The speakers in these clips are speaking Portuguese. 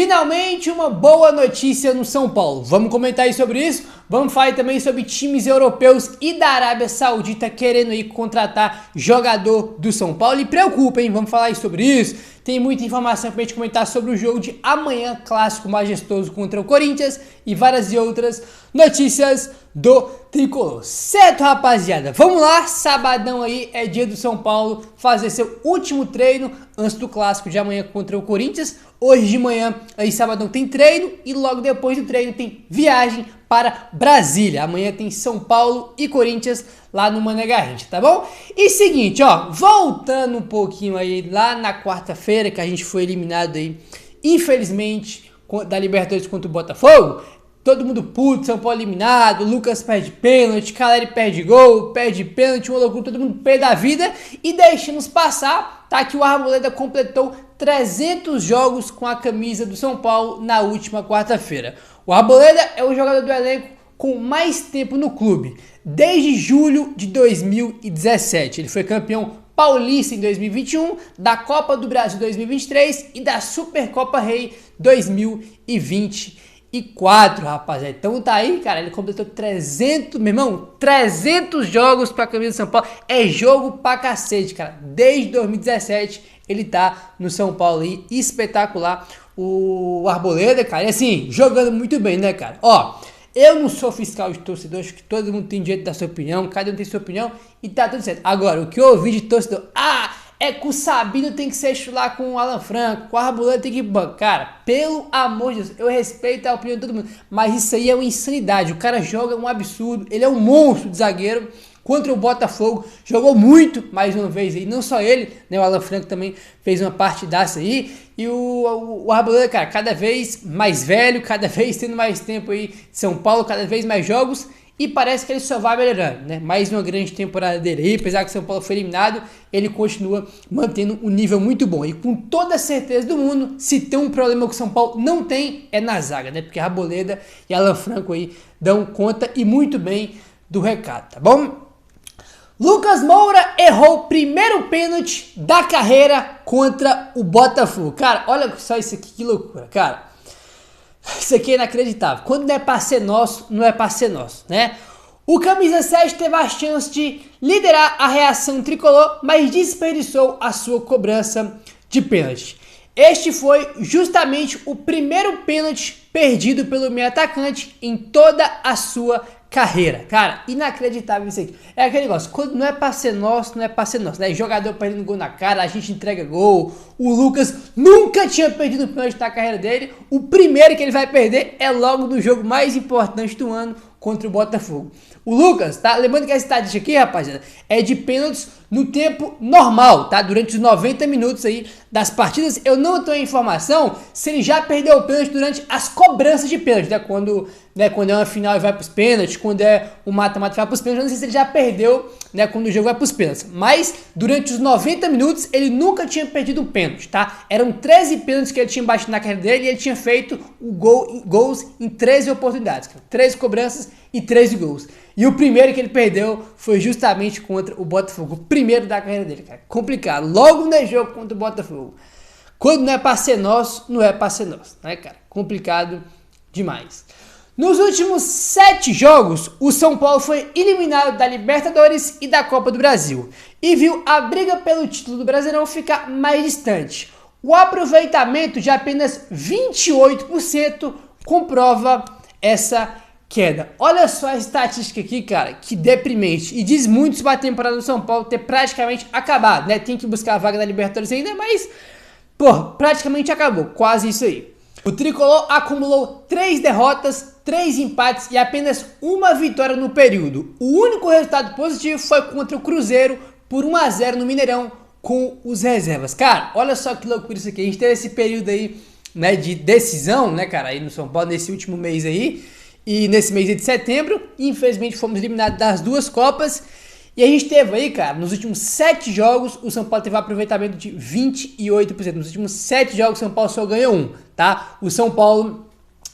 Finalmente uma boa notícia no São Paulo. Vamos comentar aí sobre isso. Vamos falar também sobre times europeus e da Arábia Saudita querendo aí contratar jogador do São Paulo. E preocupa, hein? Vamos falar aí sobre isso. Tem muita informação pra gente comentar sobre o jogo de amanhã, clássico majestoso contra o Corinthians e várias outras notícias do Tricolor. Certo, rapaziada? Vamos lá, sabadão aí é dia do São Paulo fazer seu último treino antes do clássico de amanhã contra o Corinthians. Hoje de manhã, aí sabadão tem treino e logo depois do treino tem viagem para Brasília. Amanhã tem São Paulo e Corinthians lá no Mané Garrincha, tá bom? E seguinte, ó, voltando um pouquinho aí lá na quarta-feira que a gente foi eliminado aí, infelizmente, da Libertadores contra o Botafogo. Todo mundo puto, São Paulo eliminado, Lucas perde pênalti, Caleri perde gol, perde pênalti, uma loucura, todo mundo perde a vida. E deixamos passar, tá, que o Arboleda completou 300 jogos com a camisa do São Paulo na última quarta-feira. O Arboleda é o jogador do elenco com mais tempo no clube, desde julho de 2017. Ele foi campeão paulista em 2021, da Copa do Brasil 2023 e da Supercopa Rei 2024, rapaziada. Então tá aí, cara, ele completou 300, meu irmão, 300 jogos pra camisa do São Paulo. É jogo pra cacete, cara. Desde 2017 ele tá no São Paulo aí, espetacular. O Arboleda, cara, e assim, jogando muito bem, né, cara? Ó, eu não sou fiscal de torcedor, acho que todo mundo tem direito da sua opinião, cada um tem sua opinião e tá tudo certo. Agora, o que eu ouvi de torcedor, é que o Sabino tem que se chular com o Alan Franco, o Arboleda tem que bancar. Cara, pelo amor de Deus, eu respeito a opinião de todo mundo, mas isso aí é uma insanidade. O cara joga um absurdo, ele é um monstro de zagueiro. Contra o Botafogo, jogou muito mais uma vez aí, não só ele, né, o Alan Franco também fez uma partidaça aí, e o Arboleda, cara, cada vez mais velho, cada vez tendo mais tempo aí de São Paulo, cada vez mais jogos, e parece que ele só vai melhorando, né, mais uma grande temporada dele aí, apesar que São Paulo foi eliminado, ele continua mantendo um nível muito bom, e com toda a certeza do mundo, se tem um problema que o São Paulo não tem, é na zaga, né, porque Arboleda e Alan Franco aí dão conta, e muito bem, do recado, tá bom? Lucas Moura errou o primeiro pênalti da carreira contra o Botafogo. Cara, olha só isso aqui, que loucura, cara. Isso aqui é inacreditável. Quando não é pra ser nosso, não é pra ser nosso, né? O camisa 7 teve a chance de liderar a reação tricolor, mas desperdiçou a sua cobrança de pênalti. Este foi justamente o primeiro pênalti perdido pelo meio atacante em toda a sua carreira. Cara, inacreditável isso aqui. É aquele negócio, quando não é pra ser nosso, não é pra ser nosso, né? Jogador perdendo gol na cara, a gente entrega gol. O Lucas nunca tinha perdido um pênalti na carreira dele. O primeiro que ele vai perder é logo no jogo mais importante do ano contra o Botafogo. O Lucas, tá? Lembrando que essa estatística aqui, rapaziada, é de pênaltis no tempo normal, tá? Durante os 90 minutos aí das partidas. Eu não tenho a informação se ele já perdeu o pênalti durante as cobranças de pênalti, né? Quando é uma final e vai pros pênaltis, quando é o mata-mata e vai pros pênaltis. Eu não sei se ele já perdeu, né? Quando o jogo vai pros pênaltis. Mas durante os 90 minutos ele nunca tinha perdido um pênalti, tá? Eram 13 pênaltis que ele tinha batido na carreira dele e ele tinha feito gols em 13 oportunidades, cara. 13 cobranças e 13 gols. E o primeiro que ele perdeu foi justamente contra o Botafogo. O primeiro da carreira dele, cara. Complicado. Logo no jogo contra o Botafogo. Quando não é pra ser nosso, não é pra ser nosso, né, cara? Complicado demais. Nos últimos 7 jogos, o São Paulo foi eliminado da Libertadores e da Copa do Brasil. E viu a briga pelo título do Brasileirão ficar mais distante. O aproveitamento de apenas 28% comprova essa queda. Olha só a estatística aqui, cara, que deprimente. E diz muito sobre a temporada do São Paulo ter praticamente acabado, né? Tem que buscar a vaga da Libertadores ainda, mas, pô, praticamente acabou. Quase isso aí. O Tricolor acumulou 3 derrotas, 3 empates e apenas uma vitória no período. O único resultado positivo foi contra o Cruzeiro por 1-0 no Mineirão com os reservas. Cara, olha só que loucura isso aqui. A gente teve esse período aí, né, de decisão, né, cara, aí no São Paulo, nesse último mês aí. E nesse mês de setembro, infelizmente fomos eliminados das 2 Copas. E a gente teve aí, cara, nos últimos 7 jogos, o São Paulo teve um aproveitamento de 28%. Nos últimos 7 jogos, o São Paulo só ganhou 1, tá? O São Paulo,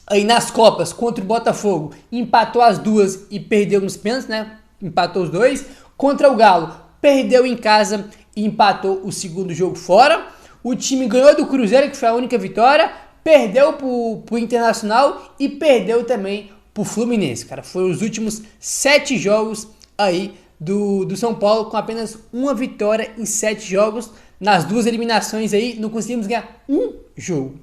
aí nas Copas, contra o Botafogo, empatou as 2 e perdeu nos pênaltis, né? Empatou os 2. Contra o Galo, perdeu em casa e empatou o segundo jogo fora. O time ganhou do Cruzeiro, que foi a única vitória. perdeu pro Internacional e perdeu também pro Fluminense, cara. Foram os últimos 7 jogos aí do São Paulo, com apenas uma vitória em 7 jogos. Nas 2 eliminações aí, não conseguimos ganhar um jogo,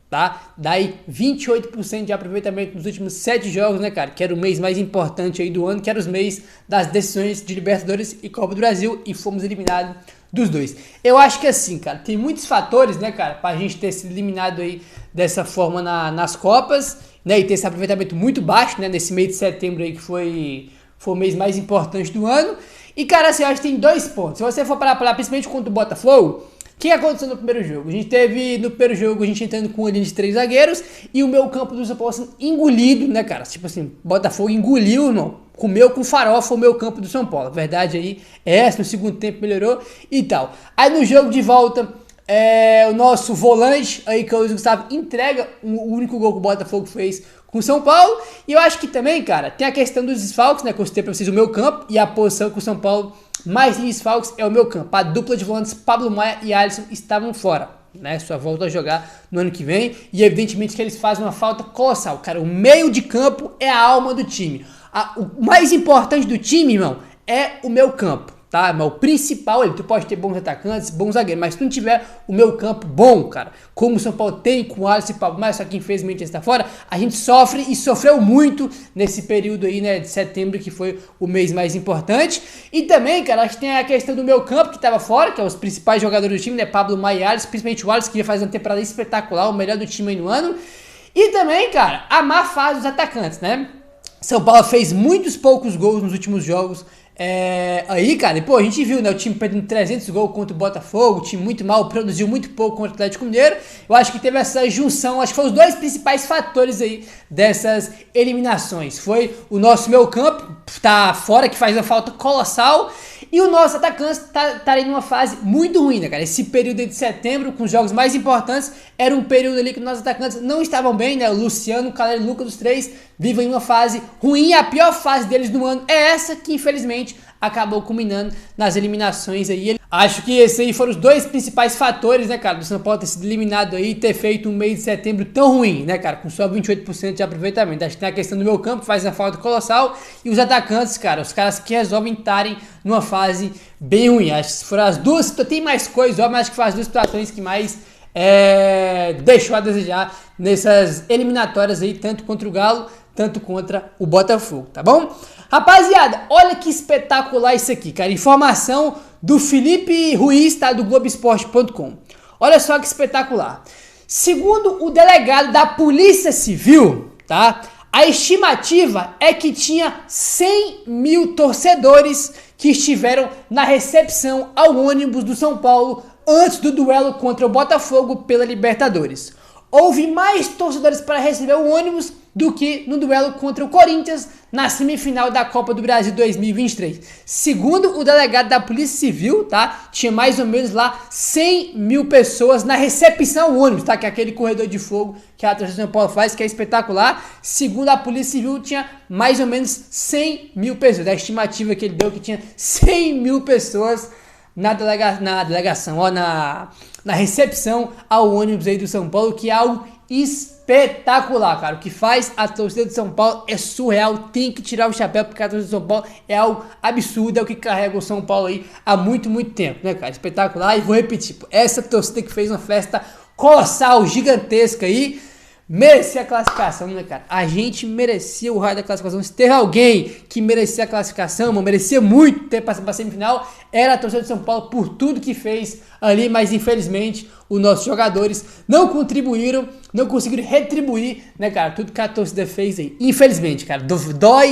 tá? Daí 28% de aproveitamento nos últimos 7 jogos, né, cara? Que era o mês mais importante aí do ano, que era os mês das decisões de Libertadores e Copa do Brasil, e fomos eliminados dos 2. Eu acho que assim, cara, tem muitos fatores, né, cara, pra gente ter sido eliminado aí dessa forma nas Copas, né, e ter esse aproveitamento muito baixo, né, nesse mês de setembro aí, que foi o mês mais importante do ano. E, cara, assim, eu acho que tem 2 pontos. Se você for parar pra lá, principalmente contra o Botafogo, o que aconteceu no primeiro jogo? A gente teve, no primeiro jogo, a gente entrando com uma linha de 3 zagueiros e o meu campo do São Paulo sendo engolido, né, cara? Tipo assim, Botafogo engoliu, irmão. Comeu com farofa o meu campo do São Paulo. A verdade aí é essa, no segundo tempo melhorou e tal. Aí no jogo de volta, o nosso volante, aí que é o Luiz Gustavo, entrega o único gol que o Botafogo fez com o São Paulo. E eu acho que também, cara, tem a questão dos desfalques, né, que eu citei pra vocês, o meu campo, e a posição que o São Paulo mais tem desfalques é o meu campo. A dupla de volantes Pablo Maia e Alisson estavam fora, né, só voltam a jogar no ano que vem, e evidentemente que eles fazem uma falta colossal, cara. O meio de campo é a alma do time. O mais importante do time, irmão, é o meu campo, tá? Mas o principal, tu pode ter bons atacantes, bons zagueiros, mas se tu não tiver o meu campo bom, cara, como o São Paulo tem com o Alisson e o Pablo Maia, só que infelizmente ele está fora, a gente sofre e sofreu muito nesse período aí, né, de setembro, que foi o mês mais importante. E também, cara, acho que tem a questão do meu campo, que estava fora, que é os principais jogadores do time, né, Pablo Maia e Alisson, principalmente o Alisson, que ia fazer uma temporada espetacular, o melhor do time aí no ano. E também, cara, a má fase dos atacantes, né? São Paulo fez muitos poucos gols nos últimos jogos. Aí, cara, pô, a gente viu, né, o time perdendo 300 gols contra o Botafogo, o time muito mal, produziu muito pouco contra o Atlético Mineiro. Eu acho que teve essa junção, acho que foram os 2 principais fatores aí dessas eliminações. Foi o nosso meio campo, tá fora, que faz uma falta colossal, e o nosso atacante tá aí numa fase muito ruim, né, cara? Esse período aí de setembro, com os jogos mais importantes, era um período ali que os nossos atacantes não estavam bem, né? O Luciano, o Calero e o Lucas, os 3, vivem uma fase ruim. A pior fase deles no ano é essa, que infelizmente acabou culminando nas eliminações aí. Acho que esses aí foram os 2 principais fatores, né, cara, do São Paulo ter sido eliminado aí e ter feito um mês de setembro tão ruim, né, cara, com só 28% de aproveitamento. Acho que tem a questão do meu campo, faz uma falta colossal, e os atacantes, cara, os caras que resolvem estarem numa fase bem ruim. Acho que foram as 2, tem mais coisas, mas acho que foram as 2 situações que mais deixou a desejar nessas eliminatórias aí, tanto contra o Galo, tanto contra o Botafogo, tá bom? Rapaziada, olha que espetacular isso aqui, cara. Informação do Felipe Ruiz, tá? Do Globoesporte.com. Olha só que espetacular. Segundo o delegado da Polícia Civil, tá? A estimativa é que tinha 100 mil torcedores que estiveram na recepção ao ônibus do São Paulo antes do duelo contra o Botafogo pela Libertadores. Houve mais torcedores para receber o ônibus do que no duelo contra o Corinthians na semifinal da Copa do Brasil 2023. Segundo o delegado da Polícia Civil, tá? Tinha mais ou menos lá 100 mil pessoas na recepção ao ônibus, tá? Que é aquele corredor de fogo que a torcida São Paulo faz, que é espetacular. Segundo a Polícia Civil, tinha mais ou menos 100 mil pessoas. A estimativa que ele deu que tinha 100 mil pessoas na delegação, ó, na recepção ao ônibus aí do São Paulo, que é algo espetacular, cara. O que faz a torcida de São Paulo é surreal, tem que tirar o chapéu, porque a torcida de São Paulo é algo absurdo, é o que carrega o São Paulo aí há muito, muito tempo, né, cara? Espetacular. E vou repetir, essa torcida que fez uma festa colossal, gigantesca aí, merecia a classificação, né, cara? A gente merecia o raio da classificação. Se teve alguém que merecia a classificação, mano, merecia muito ter passado pra semifinal, era a torcida de São Paulo por tudo que fez ali, mas infelizmente os nossos jogadores não contribuíram, não conseguiram retribuir, né, cara, tudo que a torcida fez aí. Infelizmente, cara,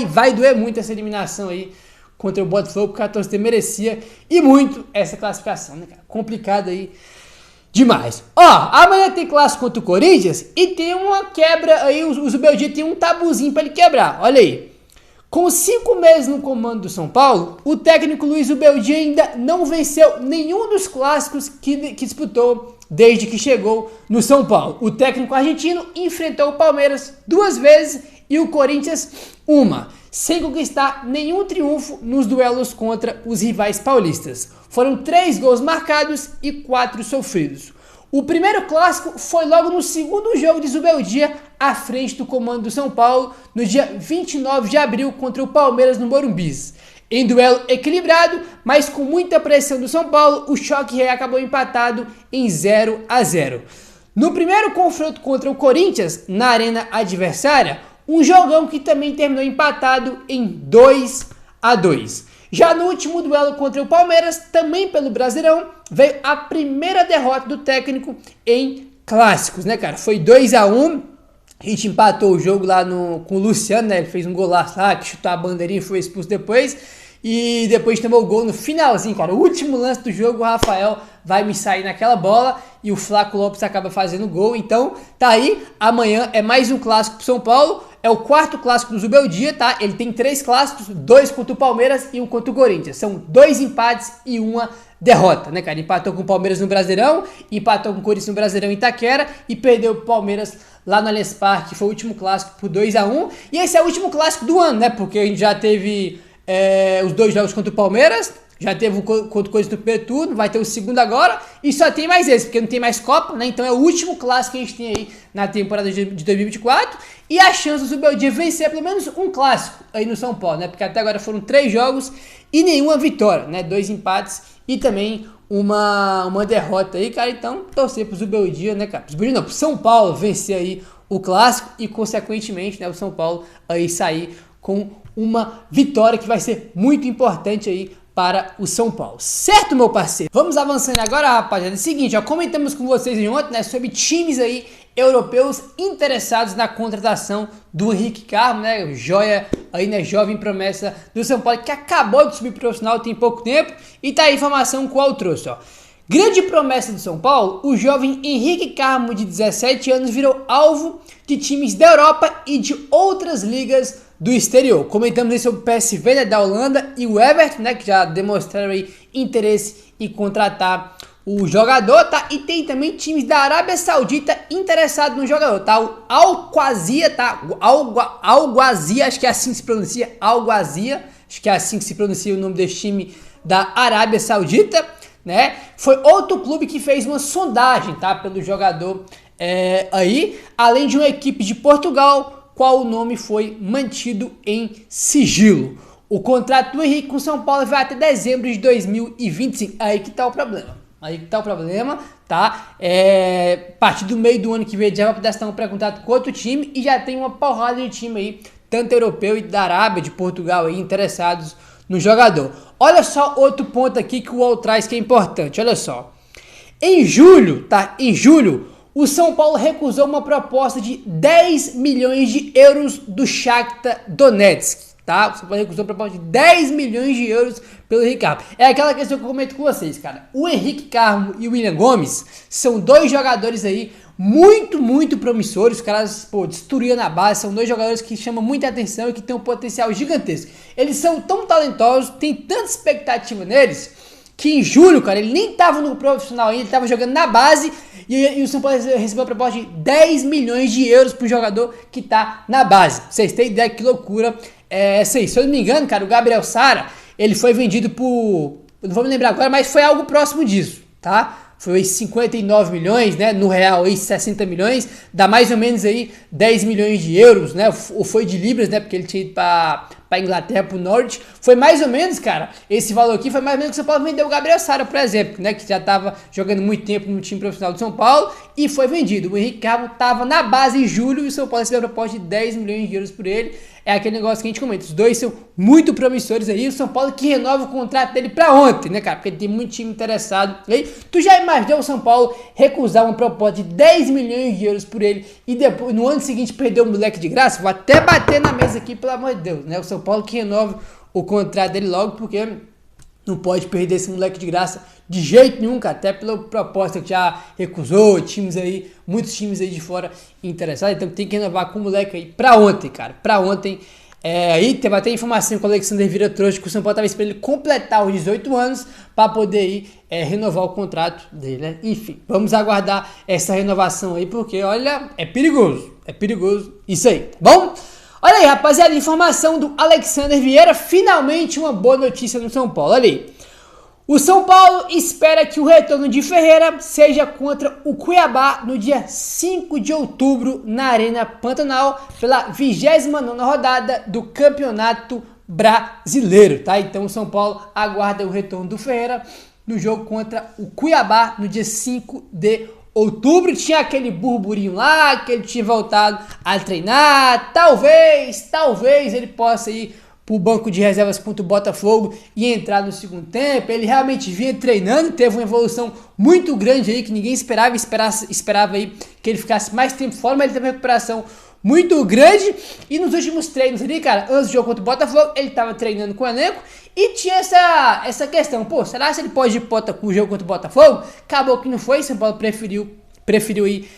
vai doer muito essa eliminação aí contra o Botafogo, porque a torcida merecia e muito essa classificação, né, cara? Complicado aí demais. Ó, amanhã tem clássico contra o Corinthians e tem uma quebra aí, o Zubeldia tem um tabuzinho pra ele quebrar, olha aí. Com 5 meses no comando do São Paulo, o técnico Luiz Zubeldia ainda não venceu nenhum dos clássicos que disputou desde que chegou no São Paulo. O técnico argentino enfrentou o Palmeiras 2 vezes e o Corinthians 1, sem conquistar nenhum triunfo nos duelos contra os rivais paulistas. Foram 3 gols marcados e 4 sofridos. O primeiro clássico foi logo no segundo jogo de Zubeldia, à frente do comando do São Paulo, no dia 29 de abril contra o Palmeiras no Morumbi. Em duelo equilibrado, mas com muita pressão do São Paulo, o Choque Rei acabou empatado em 0-0. No primeiro confronto contra o Corinthians, na arena adversária, um jogão que também terminou empatado em 2-2. Já no último duelo contra o Palmeiras, também pelo Brasileirão, veio a primeira derrota do técnico em clássicos, né, cara? Foi 2-1, a gente empatou o jogo lá com o Luciano, né? Ele fez um golaço lá, que chutou a bandeirinha e foi expulso depois. E depois tomou o gol no finalzinho, cara. O último lance do jogo, o Rafael vai me sair naquela bola e o Flaco Lopes acaba fazendo gol. Então, tá aí. Amanhã é mais um clássico pro São Paulo. É o quarto clássico do Zubeldia, tá? Ele tem 3 clássicos, 2 contra o Palmeiras e 1 contra o Corinthians. São 2 empates e 1 derrota, né, cara? Empatou com o Palmeiras no Brasileirão, empatou com o Corinthians no Brasileirão em Itaquera e perdeu o Palmeiras lá no Allianz Parque, foi o último clássico por 2-1. E esse é o último clássico do ano, né? Porque a gente já teve os 2 jogos contra o Palmeiras, já teve o contra o Corinthians no primeiro turno, vai ter o segundo agora, e só tem mais esse, porque não tem mais Copa, né? Então é o último clássico que a gente tem aí na temporada de 2024, e a chance do Zubeldia vencer pelo menos um clássico aí no São Paulo, né? Porque até agora foram 3 jogos e nenhuma vitória, né? 2 empates e também uma derrota aí, cara. Então torcer pro Zubeldia, né, cara? Pro São Paulo vencer aí o clássico e consequentemente, né, o São Paulo aí sair com uma vitória que vai ser muito importante aí para o São Paulo. Certo, meu parceiro? Vamos avançando agora, rapaziada. É o seguinte, ó, comentamos com vocês ontem, né, sobre times aí europeus interessados na contratação do Henrique Carmo, né, joia aí, né, jovem promessa do São Paulo, que acabou de subir profissional tem pouco tempo, e tá aí a informação que eu trouxe, ó. Grande promessa do São Paulo, o jovem Henrique Carmo, de 17 anos, virou alvo de times da Europa e de outras ligas do exterior. Comentamos aí sobre o PSV, né, da Holanda, e o Everton, né, que já demonstraram aí interesse em contratar o jogador, tá? E tem também times da Arábia Saudita interessados no jogador, tá? O Al-Qazia, tá? Al-Qazia, acho que é assim que se pronuncia, Al-Qazia, acho que é assim que se pronuncia o nome desse time da Arábia Saudita, né? Foi outro clube que fez uma sondagem, tá? Pelo jogador aí, além de uma equipe de Portugal, qual o nome foi mantido em sigilo. O contrato do Henrique com São Paulo vai até dezembro de 2025. Aí que tá o problema. Tá? A partir do meio do ano que vem já vai poder estar um pré-contrato com outro time e já tem uma porrada de time aí, tanto europeu e da Arábia, de Portugal aí, interessados no jogador. Olha só outro ponto aqui que o UOL traz que é importante, olha só. Em julho, o São Paulo recusou uma proposta de 10 milhões de euros do Shakhtar Donetsk, tá? O São Paulo recusou uma proposta de 10 milhões de euros pelo Henrique Carmo. É aquela questão que eu comento com vocês, cara. O Henrique Carmo e o William Gomes são 2 jogadores aí muito promissores. Os caras, destruíram na base. São 2 jogadores que chamam muita atenção e que têm um potencial gigantesco. Eles são tão talentosos, tem tanta expectativa neles, que em julho, cara, ele nem tava no profissional ainda, ele tava jogando na base e o São Paulo recebeu a proposta de 10 milhões de euros pro jogador que tá na base. Vocês têm ideia que loucura é essa aí? Se eu não me engano, cara, o Gabriel Sara, ele foi vendido por, eu não vou me lembrar agora, mas foi algo próximo disso, tá? Foi 59 milhões, né? No real aí 60 milhões, dá mais ou menos aí 10 milhões de euros, né? Ou foi de libras, né? Porque ele tinha ido pra Inglaterra, pro Norte. Foi mais ou menos, cara, esse valor aqui foi mais ou menos que o São Paulo vendeu o Gabriel Sara, por exemplo, né? Que já tava jogando muito tempo no time profissional do São Paulo e foi vendido. O Henrique Carmo tava na base em julho e o São Paulo recebeu a proposta de 10 milhões de euros por ele. É aquele negócio que a gente comenta. Os 2 são muito promissores aí. O São Paulo que renova o contrato dele pra ontem, né, cara? Porque tem muito time interessado. Aí, tu já imaginou o São Paulo recusar uma proposta de 10 milhões de euros por ele e depois, no ano seguinte, perder o moleque de graça? Vou até bater na mesa aqui, pelo amor de Deus, né? O São Paulo que renova o contrato dele logo, porque não pode perder esse moleque de graça de jeito nenhum, cara. Até pela proposta que já recusou, muitos times aí de fora interessados. Então tem que renovar com o moleque aí pra ontem, cara. Pra ontem. Aí teve até informação que o Alexander Vieira trouxe que o São Paulo estava esperando ele completar os 18 anos para poder aí, renovar o contrato dele, né? Enfim, vamos aguardar essa renovação aí, porque olha, é perigoso isso aí, tá bom? Olha aí, rapaziada, informação do Alexander Vieira, finalmente uma boa notícia no São Paulo, olha aí. O São Paulo espera que o retorno de Ferreira seja contra o Cuiabá no dia 5 de outubro na Arena Pantanal pela 29ª rodada do Campeonato Brasileiro, tá? Então o São Paulo aguarda o retorno do Ferreira no jogo contra o Cuiabá no dia 5 de outubro. Tinha aquele burburinho lá que ele tinha voltado a treinar, talvez ele possa ir pro banco de reservas contra o Botafogo e entrar no segundo tempo. Ele realmente vinha treinando, teve uma evolução muito grande aí que ninguém esperava aí que ele ficasse mais tempo fora, mas ele teve uma recuperação muito grande. E nos últimos treinos ali, cara, antes do jogo contra o Botafogo, ele tava treinando com o elenco e tinha essa questão, pô, será que ele pode ir com o jogo contra o Botafogo? Acabou que não foi, São Paulo preferiu ir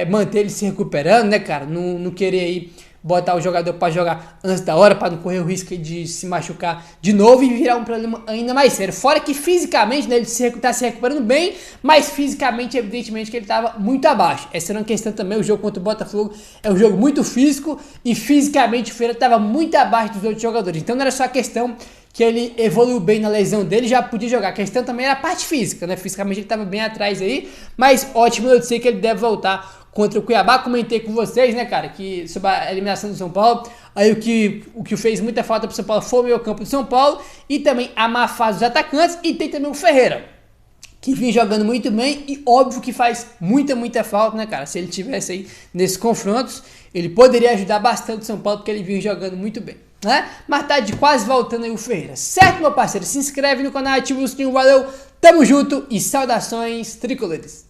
manter ele se recuperando, né, cara, não querer ir botar o jogador para jogar antes da hora, para não correr o risco de se machucar de novo e virar um problema ainda mais sério. Fora que fisicamente, né, ele tá se recuperando bem, mas fisicamente, evidentemente, que ele estava muito abaixo. Essa era uma questão também, o jogo contra o Botafogo é um jogo muito físico e fisicamente o Ferreira estava muito abaixo dos outros jogadores. Então não era só a questão que ele evoluiu bem na lesão dele, já podia jogar. A questão também era a parte física, né? Fisicamente ele estava bem atrás aí, mas ótimo eu sei que ele deve voltar contra o Cuiabá. Comentei com vocês, né, cara, que sobre a eliminação do São Paulo, aí o que fez muita falta pro São Paulo foi o meio campo do São Paulo e também a má fase dos atacantes, e tem também o Ferreira, que vinha jogando muito bem e óbvio que faz muita falta, né, cara, se ele tivesse aí nesses confrontos, ele poderia ajudar bastante o São Paulo, porque ele vinha jogando muito bem, né, mas tá de quase voltando aí o Ferreira, certo, meu parceiro? Se inscreve no canal, ativa o sininho, valeu, tamo junto e saudações tricolores.